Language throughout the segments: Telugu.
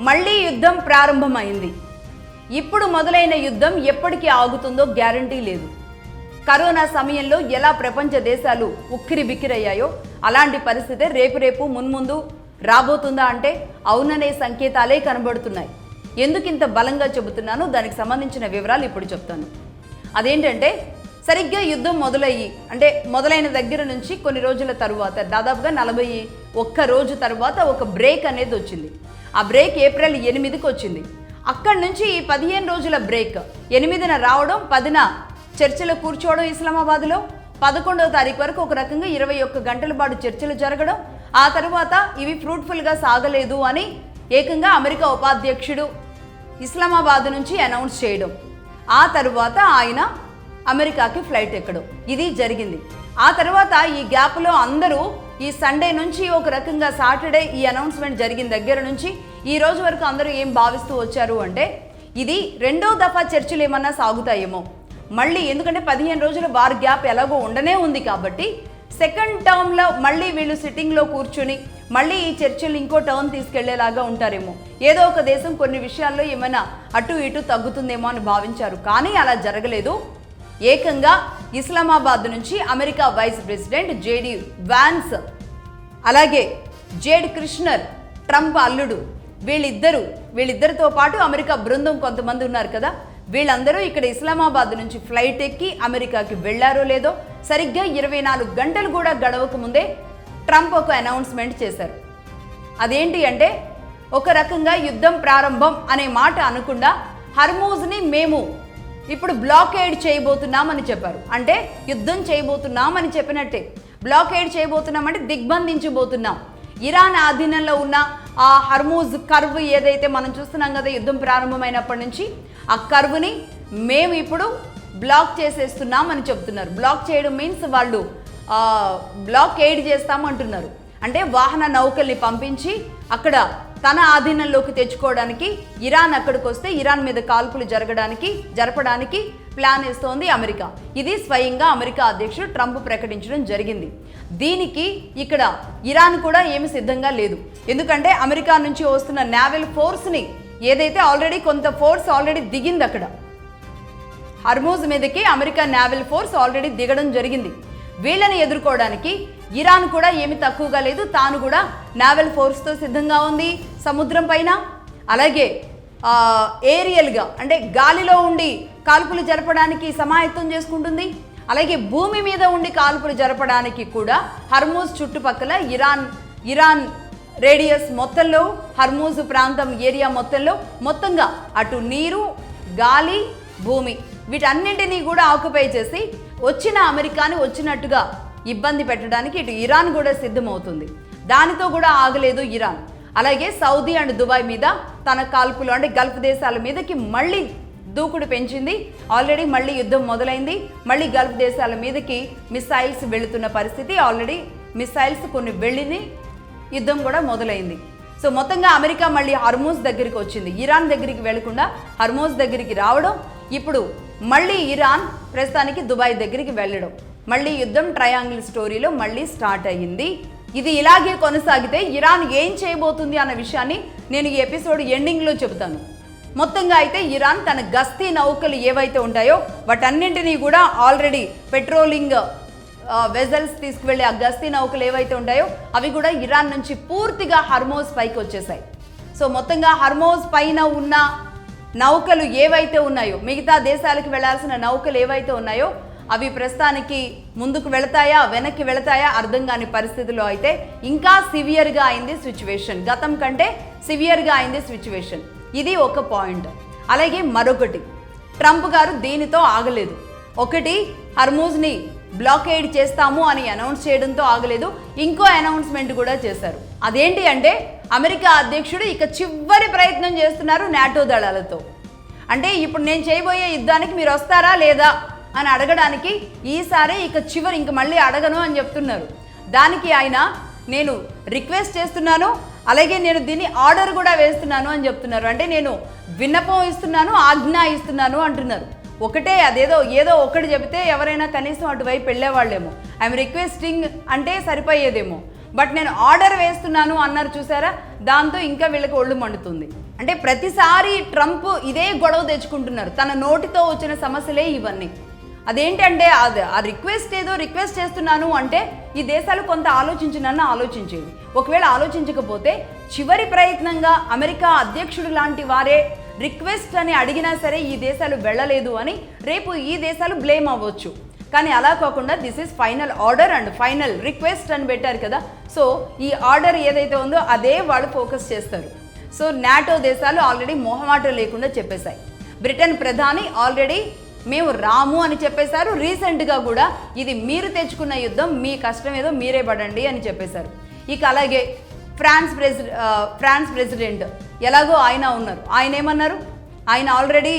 మళ్ళీ యుద్ధం ప్రారంభమైంది. ఇప్పుడు మొదలైన యుద్ధం ఎప్పటికీ ఆగుతుందో గ్యారంటీ లేదు. కరోనా సమయంలో ఎలా ప్రపంచ దేశాలు ఉక్కిరి బిక్కిరయ్యాయో అలాంటి పరిస్థితే రేపు మున్ముందు రాబోతుందా అంటే అవుననే సంకేతాలే కనబడుతున్నాయి. ఎందుకింత బలంగా చెబుతున్నానో దానికి సంబంధించిన వివరాలు ఇప్పుడు చెప్తాను. అదేంటంటే సరిగ్గా యుద్ధం మొదలైన దగ్గర నుంచి కొన్ని రోజుల తరువాత దాదాపుగా 41 రోజు తర్వాత ఒక బ్రేక్ అనేది వచ్చింది. ఆ బ్రేక్ ఏప్రిల్ 8కి వచ్చింది. అక్కడి నుంచి ఈ 15 రోజుల బ్రేక్ 8న రావడం, 10న చర్చలు కూర్చోవడం ఇస్లామాబాద్లో, 11వ తారీఖు వరకు ఒక రకంగా 21 గంటల పాటు చర్చలు జరగడం, ఆ తర్వాత ఇవి ఫ్రూట్ఫుల్గా సాగలేదు అని ఏకంగా అమెరికా ఉపాధ్యక్షుడు ఇస్లామాబాద్ నుంచి అనౌన్స్ చేయడం, ఆ తర్వాత ఆయన అమెరికాకి ఫ్లైట్ ఎక్కడం, ఇది జరిగింది. ఆ తర్వాత ఈ గ్యాప్లో అందరూ ఈ సండే నుంచి ఒక రకంగా సాటర్డే ఈ అనౌన్స్మెంట్ జరిగిన దగ్గర నుంచి ఈ రోజు వరకు అందరూ ఏం భావిస్తూ వచ్చారు అంటే ఇది రెండో దఫా చర్చలు ఏమన్నా సాగుతాయేమో మళ్ళీ, ఎందుకంటే 15 రోజుల వార్ గ్యాప్ ఎలాగో ఉండనే ఉంది కాబట్టి సెకండ్ టర్మ్లో మళ్ళీ వీళ్ళు సిట్టింగ్లో కూర్చుని మళ్ళీ ఈ చర్చలు ఇంకో టర్న్ తీసుకెళ్లేలాగా ఉంటారేమో, ఏదో ఒక దేశం కొన్ని విషయాల్లో ఏమైనా అటు ఇటు తగ్గుతుందేమో అని భావించారు. కానీ అలా జరగలేదు. ఏకంగా ఇస్లామాబాద్ నుంచి America vice president JD Vance, అలాగే జేడ్ కృష్ణర్, ట్రంప్ అల్లుడు, వీళ్ళిద్దరితో పాటు అమెరికా బృందం కొంతమంది ఉన్నారు కదా, వీళ్ళందరూ ఇక్కడ ఇస్లామాబాద్ నుంచి ఫ్లైట్ ఎక్కి అమెరికాకి వెళ్లారో లేదో సరిగ్గా 24 గంటలు కూడా గడవక ముందే ట్రంప్ ఒక అనౌన్స్మెంట్ చేశారు. అదేంటి అంటే ఒక రకంగా యుద్ధం ప్రారంభం అనే మాట అనకుండా హర్మూజ్ని మేము ఇప్పుడు బ్లాకేడ్ చేయబోతున్నామని చెప్పారు. అంటే యుద్ధం చేయబోతున్నామని చెప్పినట్టే. బ్లాకేడ్ చేయబోతున్నామంటే దిగ్బంధించబోతున్నాం. ఇరాన్ ఆధీనంలో ఉన్న ఆ హర్మూజ్ కర్వ్ ఏదైతే మనం చూస్తున్నాం కదా, యుద్ధం ప్రారంభమైనప్పటి నుంచి ఆ కర్వ్ని మేము ఇప్పుడు బ్లాక్ చేసేస్తున్నామని చెప్తున్నారు. బ్లాక్ చేయడం మీన్స్ వాళ్ళు బ్లాకేడ్ చేస్తామంటున్నారు. అంటే వాహన నౌకల్ని పంపించి అక్కడ తన ఆధీనంలోకి తెచ్చుకోవడానికి ఇరాన్ అక్కడికి వస్తే ఇరాన్ మీద కాల్పులు జరపడానికి ప్లాన్ వేస్తోంది అమెరికా. ఇది స్వయంగా అమెరికా అధ్యక్షుడు ట్రంప్ ప్రకటించడం జరిగింది. దీనికి ఇక్కడ ఇరాన్ కూడా ఏమి సిద్ధంగా లేదు. ఎందుకంటే అమెరికా నుంచి వస్తున్న నేవల్ ఫోర్స్ని ఏదైతే ఆల్రెడీ కొంత ఫోర్స్ ఆల్రెడీ దిగింది అక్కడ హర్మూజ్ మీదకి, అమెరికా నేవల్ ఫోర్స్ ఆల్రెడీ దిగడం జరిగింది. వీళ్ళని ఎదుర్కోవడానికి ఇరాన్ కూడా ఏమి తక్కువగా లేదు. తాను కూడా నేవల్ ఫోర్స్తో సిద్ధంగా ఉంది సముద్రం పైన, అలాగే ఏరియల్గా అంటే గాలిలో ఉండి కాల్పులు జరపడానికి సమాయత్తం చేసుకుంటుంది. అలాగే భూమి మీద ఉండి కాల్పులు జరపడానికి కూడా హర్మూజ్ చుట్టుపక్కల ఇరాన్ రేడియస్ మొత్తంలో, హర్మూజ్ ప్రాంతం ఏరియా మొత్తంగా అటు నీరు, గాలి, భూమి వీటన్నింటినీ కూడా ఆక్యుపై చేసి వచ్చిన అమెరికాని వచ్చినట్టుగా ఇబ్బంది పెట్టడానికి ఇటు ఇరాన్ కూడా సిద్ధమవుతుంది. దానితో కూడా ఆగలేదు ఇరాన్. అలాగే సౌదీ అండ్ దుబాయ్ మీద తన కాల్పులు అంటే గల్ఫ్ దేశాల మీదకి మళ్ళీ దూకుడు పెంచింది. ఆల్రెడీ మళ్ళీ యుద్ధం మొదలైంది. మళ్ళీ గల్ఫ్ దేశాల మీదకి మిసైల్స్ వెళుతున్న పరిస్థితి, ఆల్రెడీ మిసైల్స్ కొన్ని వెళ్ళిని యుద్ధం కూడా మొదలైంది. సో మొత్తంగా అమెరికా మళ్ళీ హర్మూజ్ దగ్గరికి వచ్చింది. ఇరాన్ దగ్గరికి వెళ్లకుండా హర్మూజ్ దగ్గరికి రావడం, ఇప్పుడు మళ్ళీ ఇరాన్ ప్రస్తుతానికి దుబాయ్ దగ్గరికి వెళ్ళడం, మళ్ళీ యుద్ధం ట్రయాంగిల్ స్టోరీలో మళ్ళీ స్టార్ట్ అయ్యింది. ఇది ఇలాగే కొనసాగితే ఇరాన్ ఏం చేయబోతుంది అన్న విషయాన్ని నేను ఈ ఎపిసోడ్ ఎండింగ్లో చెబుతాను. మొత్తంగా అయితే ఇరాన్ తన గస్తీ నౌకలు ఏవైతే ఉంటాయో వాటన్నింటినీ కూడా ఆల్రెడీ పెట్రోలింగ్ వెజల్స్ తీసుకువెళ్ళే ఆ గస్తీ నౌకలు ఏవైతే ఉంటాయో అవి కూడా ఇరాన్ నుంచి పూర్తిగా హర్మూజ్ పైకి వచ్చేసాయి. సో మొత్తంగా హర్మూజ్ పైన ఉన్న నౌకలు ఏవైతే ఉన్నాయో, మిగతా దేశాలకు వెళ్లాల్సిన నౌకలు ఏవైతే ఉన్నాయో అవి ప్రస్తుతానికి ముందుకు వెళతాయా వెనక్కి వెళతాయా అర్థం కాని పరిస్థితిలో అయితే ఇంకా సివియర్గా అయింది సిచ్యువేషన్. గతం కంటే సివియర్గా అయింది సిచ్యువేషన్. ఇది ఒక పాయింట్. అలాగే మరొకటి, ట్రంప్ గారు దీనితో ఆగలేదు. ఒకటి హర్మూజ్ని బ్లాకేడ్ చేస్తాము అని అనౌన్స్ చేయడంతో ఆగలేదు, ఇంకో అనౌన్స్మెంట్ కూడా చేశారు. అదేంటి అంటే అమెరికా అధ్యక్షుడు ఇక చివరి ప్రయత్నం చేస్తున్నారు నాటో దళాలతో. అంటే ఇప్పుడు నేను చేయబోయే యుద్ధానికి మీరు వస్తారా లేదా అని అడగడానికి ఈసారి ఇంక మళ్ళీ అడగను అని చెప్తున్నారు. దానికి ఆయన నేను రిక్వెస్ట్ చేస్తున్నాను, అలాగే నేను దీన్ని ఆర్డర్ కూడా వేస్తున్నాను అని చెప్తున్నారు. అంటే నేను విన్నపం ఇస్తున్నాను, ఆజ్ఞ ఇస్తున్నాను అంటున్నారు. ఒకటే ఏదో ఒకటి చెబితే ఎవరైనా కనీసం అటువైపు వెళ్ళేవాళ్ళేమో. ఐఎమ్ రిక్వెస్టింగ్ అంటే సరిపోయేదేమో. బట్ నేను ఆర్డర్ వేస్తున్నాను అన్నారు చూసారా, దాంతో ఇంకా వీళ్ళకి ఒళ్ళు మండుతుంది. అంటే ప్రతిసారి ట్రంప్ ఇదే గొడవ తెచ్చుకుంటున్నారు, తన నోటితో వచ్చిన సమస్యలే ఇవన్నీ. అదేంటంటే అది ఆ రిక్వెస్ట్ ఏదో రిక్వెస్ట్ చేస్తున్నాను అంటే ఈ దేశాలు కొంత ఆలోచించినన్న ఆలోచించేవి. ఒకవేళ ఆలోచించకపోతే చివరి ప్రయత్నంగా అమెరికా అధ్యక్షుడు లాంటి వారే రిక్వెస్ట్ అని అడిగినా సరే ఈ దేశాలు వెళ్ళలేదు అని రేపు ఈ దేశాలు బ్లేమ్ అవ్వచ్చు. కానీ అలా కాకుండా this is final order and final request అని పెట్టారు కదా, సో ఈ ఆర్డర్ ఏదైతే ఉందో అదే వాళ్ళు ఫోకస్ చేస్తారు. సో నాటో దేశాలు ఆల్రెడీ మొహమాటం లేకుండా చెప్పేశాయి. బ్రిటన్ ప్రధాని ఆల్రెడీ మేము రాము అని చెప్పేశారు. రీసెంట్గా కూడా ఇది మీరు తెచ్చుకున్న యుద్ధం, మీ కష్టం ఏదో మీరే పడండి అని చెప్పేశారు. ఇక అలాగే ఫ్రాన్స్ ప్రెసిడెంట్ ఎలాగో ఆయన ఉన్నారు, ఆయన ఏమన్నారు, ఆయన ఆల్రెడీ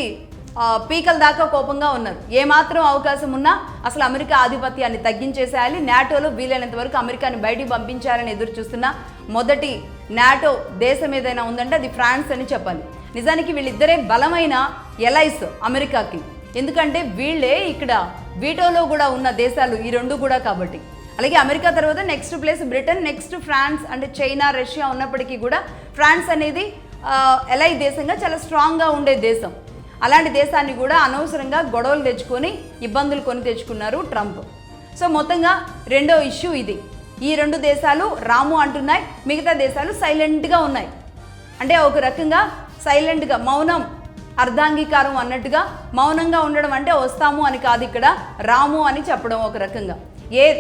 పీకల దాకా కోపంగా ఉన్నారు. ఏమాత్రం అవకాశం ఉన్నా అసలు అమెరికా ఆధిపత్యాన్ని తగ్గించేసేయాలి, నాటోలో వీలైనంత వరకు అమెరికాని బయటికి పంపించాలని ఎదురు చూస్తున్న మొదటి నాటో దేశం ఏదైనా ఉందంటే అది ఫ్రాన్స్ అని చెప్పాలి. నిజానికి వీళ్ళిద్దరే బలమైన ఎలైస్ అమెరికాకి, ఎందుకంటే వీళ్ళే ఇక్కడ వీటోలో కూడా ఉన్న దేశాలు ఈ రెండు కూడా కాబట్టి. అలాగే అమెరికా తర్వాత next place Britain, next France, అంటే చైనా రష్యా ఉన్నప్పటికీ కూడా ఫ్రాన్స్ అనేది ఎలై దేశంగా చాలా స్ట్రాంగ్గా ఉండే దేశం. అలాంటి దేశాన్ని కూడా అనవసరంగా గొడవలు తెచ్చుకొని ఇబ్బందులు కొని తెచ్చుకున్నారు ట్రంప్. సో మొత్తంగా రెండో ఇష్యూ ఇది. ఈ రెండు దేశాలు రాము అంటున్నాయి, మిగతా దేశాలు సైలెంట్గా ఉన్నాయి. అంటే ఒక రకంగా సైలెంట్గా మౌనం అర్ధాంగీకారం అన్నట్టుగా మౌనంగా ఉండడం అంటే వస్తాము అని కాదు, ఇక్కడ రాము అని చెప్పడం ఒక రకంగా.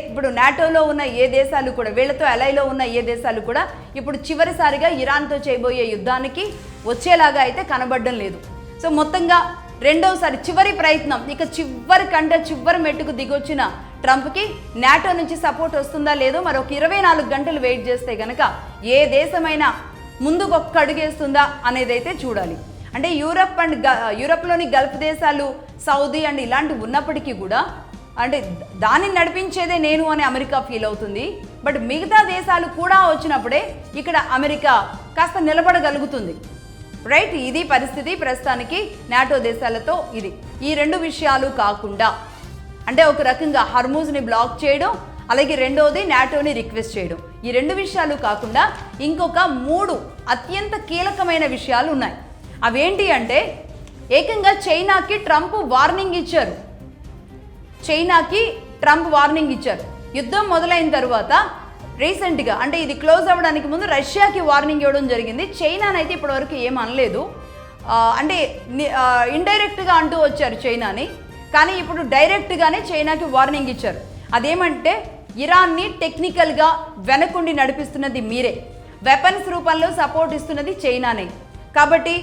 ఇప్పుడు నాటోలో ఉన్న ఏ దేశాలు కూడా, వీళ్ళతో ఎలైలో ఉన్న ఏ దేశాలు కూడా ఇప్పుడు చివరిసారిగా ఇరాన్తో చేయబోయే యుద్ధానికి వచ్చేలాగా అయితే కనబడడం లేదు. సో మొత్తంగా రెండోసారి చివరి ప్రయత్నం, ఇక చివరి మెట్టుకు దిగొచ్చిన ట్రంప్కి నాటో నుంచి సపోర్ట్ వస్తుందా లేదో మరొక 24 గంటలు వెయిట్ చేస్తే కనుక ఏ దేశమైనా ముందుకు ఒక్క అడుగేస్తుందా అనేది అయితే చూడాలి. అంటే యూరప్లోని గల్ఫ్ దేశాలు, సౌదీ అండ్ ఇలాంటివి ఉన్నప్పటికీ కూడా అంటే దాన్ని నడిపించేదే నేను అని అమెరికా ఫీల్ అవుతుంది. బట్ మిగతా దేశాలు కూడా వచ్చినప్పుడే ఇక్కడ అమెరికా కాస్త నిలబడగలుగుతుంది. రైట్, ఇది పరిస్థితి ప్రస్తుతానికి నాటో దేశాలతో. ఇది ఈ రెండు విషయాలు కాకుండా అంటే ఒక రకంగా హర్మూజ్ని బ్లాక్ చేయడం, అలాగే రెండోది నాటోని రిక్వెస్ట్ చేయడం, ఈ రెండు విషయాలు కాకుండా ఇంకొక 3 అత్యంత కీలకమైన విషయాలు ఉన్నాయి. అవేంటి అంటే ఏకంగా చైనాకి ట్రంప్ వార్నింగ్ ఇచ్చారు. యుద్ధం మొదలైన తర్వాత రీసెంట్గా అంటే ఇది క్లోజ్ అవ్వడానికి ముందు రష్యాకి వార్నింగ్ ఇవ్వడం జరిగింది. చైనానైతే ఇప్పటివరకు ఏం అనలేదు, అంటే ఇండైరెక్ట్గా అంటూ వచ్చారు చైనాని. కానీ ఇప్పుడు డైరెక్ట్గానే చైనాకి వార్నింగ్ ఇచ్చారు. అదేమంటే ఇరాన్ని టెక్నికల్గా వెనకుండి నడిపిస్తున్నది మీరే, వెపన్స్ రూపంలో సపోర్ట్ ఇస్తున్నది చైనానే. కాబట్టి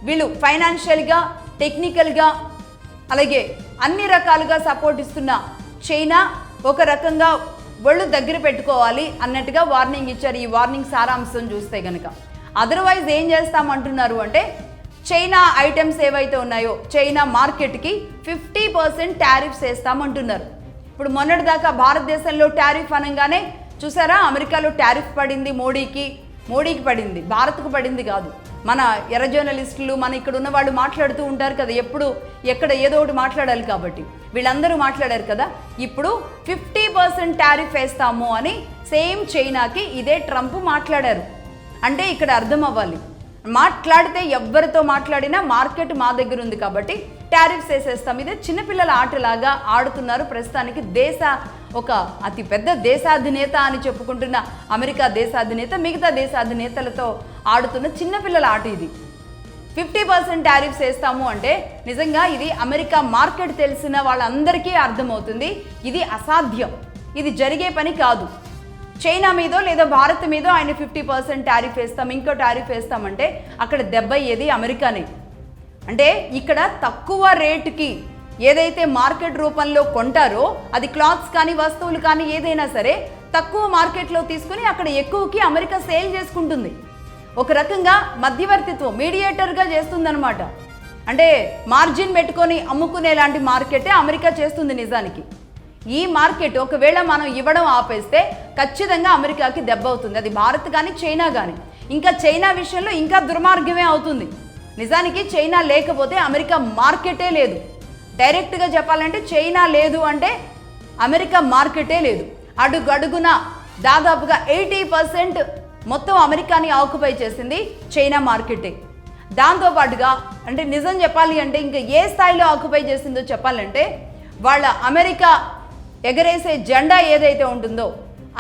వీళ్ళు ఫైనాన్షియల్గా, టెక్నికల్గా, అలాగే అన్ని రకాలుగా సపోర్ట్ ఇస్తున్న చైనా ఒక రకంగా ఒళ్ళు దగ్గర పెట్టుకోవాలి అన్నట్టుగా వార్నింగ్ ఇచ్చారు. ఈ వార్నింగ్ సారాంశం చూస్తే కనుక అదర్వైజ్ ఏం చేస్తామంటున్నారు అంటే చైనా ఐటమ్స్ ఏవైతే ఉన్నాయో చైనా మార్కెట్కి 50% టారిఫ్స్ వేస్తామంటున్నారు. ఇప్పుడు మొన్నటిదాకా భారతదేశంలో టారిఫ్ అనగానే చూసారా, అమెరికాలో టారిఫ్ పడింది మోడీకి పడింది, భారత్కు పడింది కాదు. మన ఎర్ర జర్నలిస్టులు, మన ఇక్కడ ఉన్న వాళ్ళు మాట్లాడుతూ ఉంటారు కదా, ఎప్పుడు ఎక్కడ ఏదో ఒకటి మాట్లాడాలి కాబట్టి వీళ్ళందరూ మాట్లాడారు కదా. ఇప్పుడు 50% టారిఫ్ వేస్తాము అని సేమ్ చైనాకి ఇదే ట్రంప్ మాట్లాడారు. అంటే ఇక్కడ అర్థం అవ్వాలి, మాట్లాడితే ఎవరితో మాట్లాడినా మార్కెట్ మా దగ్గర ఉంది కాబట్టి టారిఫ్స్ వేసేస్తాం. ఇదే చిన్నపిల్లల ఆటలాగా ఆడుతున్నారు ప్రస్తుతానికి. ఒక అతి పెద్ద దేశాధినేత అని చెప్పుకుంటున్న అమెరికా దేశాధినేత మిగతా దేశాధినేతలతో ఆడుతున్న చిన్నపిల్లల ఆట ఇది. 50% టారిఫ్స్ వేస్తాము అంటే నిజంగా ఇది అమెరికా మార్కెట్ తెలిసిన వాళ్ళందరికీ అర్థమవుతుంది, ఇది అసాధ్యం, ఇది జరిగే పని కాదు. చైనా మీదో లేదా భారత్ మీదో ఆయన 50% టారిఫ్ వేస్తాం, ఇంకో టారిఫ్ వేస్తామంటే అక్కడ దెబ్బ ఏది అమెరికానే. అంటే ఇక్కడ తక్కువ రేటుకి ఏదైతే మార్కెట్ రూపంలో కొంటారో అది క్లాత్స్ కానీ వస్తువులు కానీ ఏదైనా సరే తక్కువ మార్కెట్లో తీసుకుని అక్కడ ఎక్కువకి అమెరికా సేల్ చేసుకుంటుంది. ఒక రకంగా మధ్యవర్తిత్వం, మీడియేటర్గా చేస్తుందన్నమాట. అంటే మార్జిన్ పెట్టుకొని అమ్ముకునే లాంటి మార్కెటే అమెరికా చేస్తుంది నిజానికి. ఈ మార్కెట్ ఒకవేళ మనం ఇవ్వడం ఆపేస్తే ఖచ్చితంగా అమెరికాకి దెబ్బ అవుతుంది, అది భారత్ కానీ చైనా కానీ. ఇంకా చైనా విషయంలో ఇంకా దుర్మార్గమే అవుతుంది. నిజానికి చైనా లేకపోతే అమెరికా మార్కెటే లేదు. డైరెక్ట్గా చెప్పాలంటే చైనా లేదు అంటే అమెరికా మార్కెటే లేదు. అడుగడుగున దాదాపుగా 80% మొత్తం అమెరికాని ఆక్యుపై చేసింది చైనా మార్కెటే. దాంతోపాటుగా అంటే నిజం చెప్పాలి అంటే ఇంకా ఏ స్థాయిలో ఆక్యుపై చేసిందో చెప్పాలంటే వాళ్ళ అమెరికా ఎగరేసే జెండా ఏదైతే ఉంటుందో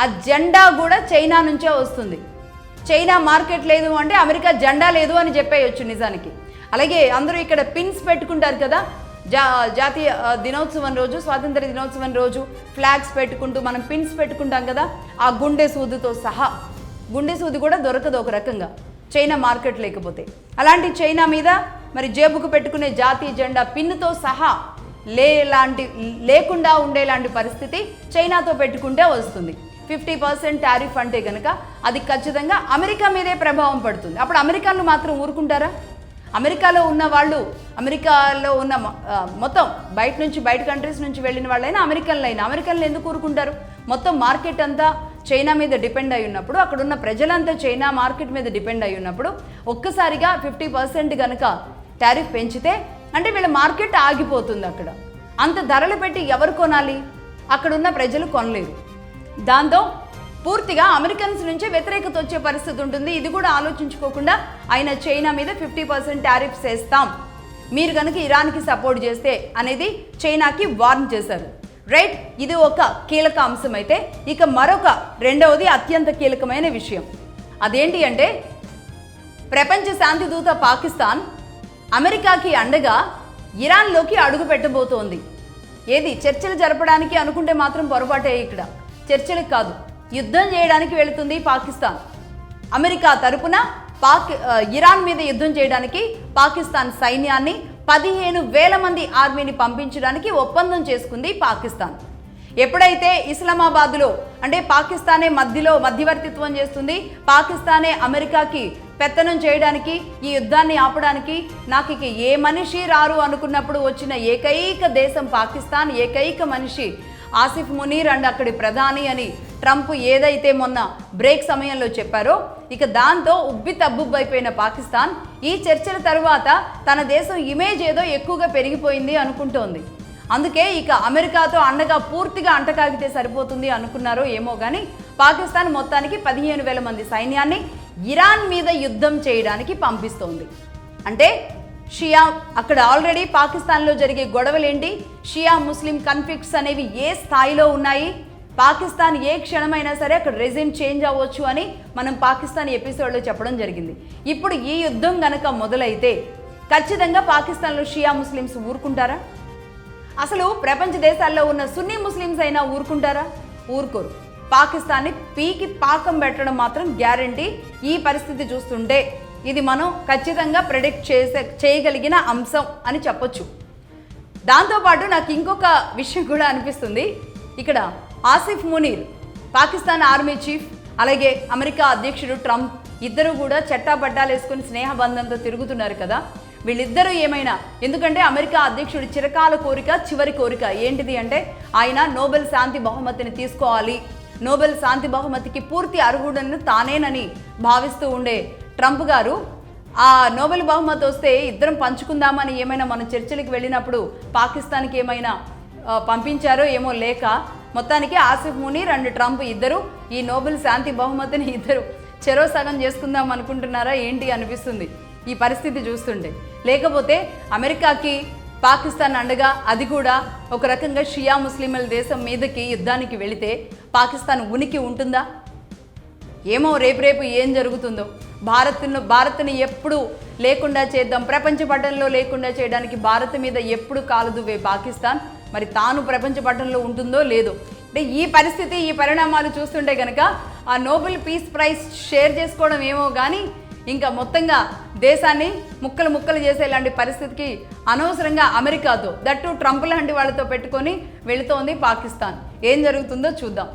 ఆ జెండా కూడా చైనా నుంచే వస్తుంది. చైనా మార్కెట్ లేదు అంటే అమెరికా జెండా లేదు అని చెప్పేయచ్చు నిజానికి. అలాగే అందరూ ఇక్కడ పిన్స్ పెట్టుకుంటారు కదా, జాతీయ దినోత్సవం రోజు, స్వాతంత్ర దినోత్సవం రోజు ఫ్లాగ్స్ పెట్టుకుంటూ మనం పిన్స్ పెట్టుకుంటాం కదా, ఆ గుండె సూదితో సహా. గుండె సూది కూడా దొరకదు ఒక రకంగా చైనా మార్కెట్ లేకపోతే. అలాంటి చైనా మీద మరి జేబుకు పెట్టుకునే జాతీయ జెండా పిన్నుతో సహా లేకుండా ఉండేలాంటి పరిస్థితి చైనాతో పెట్టుకుంటే వస్తుంది. 50% టారిఫ్ అంటే కనుక అది ఖచ్చితంగా అమెరికా మీదే ప్రభావం పడుతుంది. అప్పుడు అమెరికాను మాత్రం ఊరుకుంటారా? అమెరికాలో ఉన్న వాళ్ళు, అమెరికాలో ఉన్న మొత్తం బయట కంట్రీస్ నుంచి వెళ్ళిన వాళ్ళైనా అమెరికన్లు ఎందుకు ఊరుకుంటారు? మొత్తం మార్కెట్ అంతా చైనా మీద డిపెండ్ అయి ఉన్నప్పుడు, అక్కడున్న ప్రజలంతా చైనా మార్కెట్ మీద డిపెండ్ అయి ఉన్నప్పుడు ఒక్కసారిగా 50% కనుక టారిఫ్ పెంచితే అంటే వీళ్ళ మార్కెట్ ఆగిపోతుంది. అక్కడ అంత ధరలు పెట్టి ఎవరు కొనాలి? అక్కడున్న ప్రజలు కొనలేరు. దాంతో పూర్తిగా అమెరికన్స్ నుంచే వ్యతిరేకత వచ్చే పరిస్థితి ఉంటుంది. ఇది కూడా ఆలోచించుకోకుండా ఆయన చైనా మీద 50% టారిఫ్స్ వేస్తాం, మీరు కనుక ఇరాన్కి సపోర్ట్ చేస్తే అనేది చైనాకి వార్న్ చేశారు. రైట్, ఇది ఒక కీలక అంశం. అయితే ఇక మరొక రెండవది అత్యంత కీలకమైన విషయం అదేంటి అంటే ప్రపంచ శాంతి దూత పాకిస్తాన్ అమెరికాకి అండగా ఇరాన్లోకి అడుగు పెట్టబోతోంది. ఏది చర్చలు జరపడానికి అనుకుంటే మాత్రం పొరపాటే. ఇక్కడ చర్చలకు కాదు, యుద్ధం చేయడానికి వెళుతుంది పాకిస్తాన్. అమెరికా తరపున ఇరాన్ మీద యుద్ధం చేయడానికి పాకిస్తాన్ సైన్యాన్ని 15,000 మంది ఆర్మీని పంపించడానికి ఒప్పందం చేసుకుంది పాకిస్తాన్. ఎప్పుడైతే ఇస్లామాబాద్లో అంటే పాకిస్తానే మధ్యవర్తిత్వం చేస్తుంది, పాకిస్తానే అమెరికాకి పెత్తనం చేయడానికి, ఈ యుద్ధాన్ని ఆపడానికి నాకు ఇక ఏ మనిషి రారు అనుకున్నప్పుడు వచ్చిన ఏకైక దేశం పాకిస్తాన్, ఏకైక మనిషి ఆసిఫ్ మునీర్ అండ్ అక్కడి ప్రధాని అని ట్రంప్ ఏదైతే మొన్న బ్రేక్ సమయంలో చెప్పారో, ఇక దాంతో ఉబ్బి తబ్బుబ్బైపోయిన పాకిస్తాన్ ఈ చర్చల తర్వాత తన దేశం ఇమేజ్ ఏదో ఎక్కువగా పెరిగిపోయింది అనుకుంటోంది. అందుకే ఇక అమెరికాతో అండగా పూర్తిగా అంటకాగితే సరిపోతుంది అనుకున్నారో ఏమో కానీ పాకిస్తాన్ మొత్తానికి 15,000 మంది సైన్యాన్ని ఇరాన్ మీద యుద్ధం చేయడానికి పంపిస్తోంది. అంటే షియా అక్కడ ఆల్రెడీ పాకిస్తాన్లో జరిగే గొడవలేంటి, షియా ముస్లిం కన్ఫ్లిక్ట్స్ అనేవి ఏ స్థాయిలో ఉన్నాయి, పాకిస్తాన్ ఏ క్షణమైనా సరే అక్కడ రెజిమ్ చేంజ్ అవ్వచ్చు అని మనం పాకిస్తాన్ ఎపిసోడ్లో చెప్పడం జరిగింది. ఇప్పుడు ఈ యుద్ధం గనక మొదలైతే ఖచ్చితంగా పాకిస్తాన్లో షియా ముస్లిమ్స్ ఊరుకుంటారా? అసలు ప్రపంచ దేశాల్లో ఉన్న సున్నీ ముస్లిమ్స్ అయినా ఊరుకుంటారా? ఊరుకోరు. పాకిస్తాన్ని పీకి పాకం పెట్టడం మాత్రం గ్యారంటీ. ఈ పరిస్థితి చూస్తుంటే ఇది మనం ఖచ్చితంగా ప్రెడిక్ట్ చేయగలిగిన అంశం అని చెప్పొచ్చు. దాంతోపాటు నాకు ఇంకొక విషయం కూడా అనిపిస్తుంది. ఇక్కడ ఆసిఫ్ మునీర్ పాకిస్తాన్ ఆర్మీ చీఫ్, అలాగే అమెరికా అధ్యక్షుడు ట్రంప్ ఇద్దరు కూడా చట్టాపట్టాలు వేసుకుని స్నేహబంధంతో తిరుగుతున్నారు కదా. వీళ్ళిద్దరూ ఏమైనా, ఎందుకంటే అమెరికా అధ్యక్షుడి చిరకాల కోరిక, చివరి కోరిక ఏంటిది అంటే ఆయన నోబెల్ శాంతి బహుమతిని తీసుకోవాలి, నోబెల్ శాంతి బహుమతికి పూర్తి అర్హుడను తానేనని భావిస్తూ ఉండే ట్రంప్ గారు ఆ నోబెల్ బహుమతి వస్తే ఇద్దరం పంచుకుందామని ఏమైనా మన చర్చలకు వెళ్ళినప్పుడు పాకిస్తాన్కి ఏమైనా పంపించారో ఏమో లేక మొత్తానికి ఆసిఫ్ మునీర్ అండ్ ట్రంప్ ఇద్దరు ఈ నోబెల్ శాంతి బహుమతిని ఇద్దరు చెరో సగం చేసుకుందాం అనుకుంటున్నారా ఏంటి అనిపిస్తుంది ఈ పరిస్థితి చూస్తుంటే. లేకపోతే అమెరికాకి పాకిస్తాన్ అండగా, అది కూడా ఒక రకంగా షియా ముస్లింల దేశం మీదకి యుద్ధానికి వెళితే పాకిస్తాన్ ఉనికి ఉంటుందా? ఏమో రేపు ఏం జరుగుతుందో. భారత్ని ఎప్పుడు లేకుండా చేద్దాం, ప్రపంచ పటంలో లేకుండా చేయడానికి భారత్ మీద ఎప్పుడు కాలుదువే పాకిస్తాన్, మరి తాను ప్రపంచ పటంలో ఉంటుందో లేదో. అంటే ఈ పరిస్థితి, ఈ పరిణామాలు చూస్తుంటే కనుక ఆ నోబెల్ పీస్ ప్రైజ్ షేర్ చేసుకోవడం ఏమో కానీ ఇంకా మొత్తంగా దేశాన్ని ముక్కలు చేసేలాంటి పరిస్థితికి అనవసరంగా అమెరికాతో, దట్టు ట్రంప్ లాంటి వాళ్ళతో పెట్టుకొని వెళుతోంది పాకిస్తాన్. ఏం జరుగుతుందో చూద్దాం.